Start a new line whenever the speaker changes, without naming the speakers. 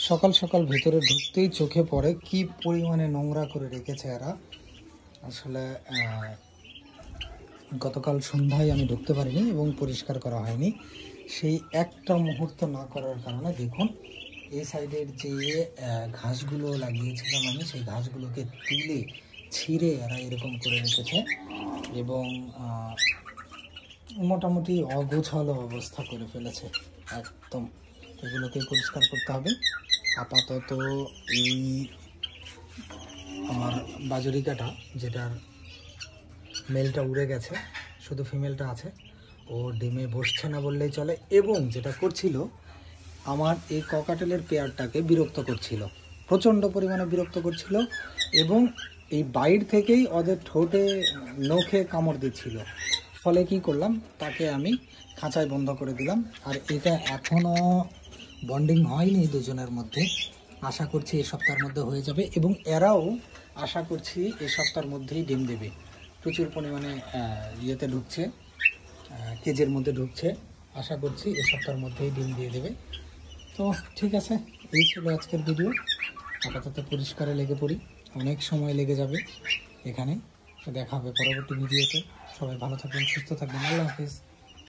সকাল সকাল ভেতরে ঢুকতেই চোখে পড়ে কি পরিমাণে নোংরা করে রেখেছে এরা। আসলে গতকাল সন্ধ্যায় আমি ঢুকতে পারিনি এবং পরিষ্কার করা হয়নি। সেই একটা মুহূর্ত না করার কারণে দেখুন এই সাইডের যে ঘাসগুলো লাগিয়েছিলাম আমি, সেই ঘাসগুলোকে তুলে ছিঁড়ে এরা এরকম করে রেখেছে এবং মোটামুটি অগোছালো অবস্থা করে ফেলেছে একদম। এগুলোকে পরিষ্কার করতে হবে। আপাতত এই আমার বাজরিকাটা, যেটার মেলটা উড়ে গেছে, শুধু ফিমেলটা আছে, ও ডিমে বসছে না বললেই চলে। এবং যেটা করছিল, আমার এই ককাটেলের পেয়ারটাকে বিরক্ত করছিল, প্রচণ্ড পরিমাণে বিরক্ত করছিল এবং এই বাইর থেকেই ওদের ঠোঁটে নখে কামড় দিচ্ছিল। ফলে কি করলাম, তাকে আমি খাঁচায় বন্ধ করে দিলাম। আর এটা এখনও বন্ডিং হয়নি দুজনের মধ্যে, আশা করছি এই সপ্তাহের মধ্যে হয়ে যাবে এবং এরাও আশা করছি এই সপ্তাহের মধ্যেই ডিম দেবে। প্রচুর পরিমাণে ইয়েতে ঢুকছে, কেজের মধ্যে ঢুকছে, আশা করছি এই সপ্তাহের মধ্যেই ডিম দিয়ে দেবে। তো ঠিক আছে, এই ছিল আজকের ভিডিও। আপাতত পরিষ্কারে লেগে পড়ি, অনেক সময় লেগে যাবে এখানে। দেখা হবে পরবর্তী ভিডিওতে। সবাই ভালো থাকবেন, সুস্থ থাকবেন, আল্লাহ হাফিজ।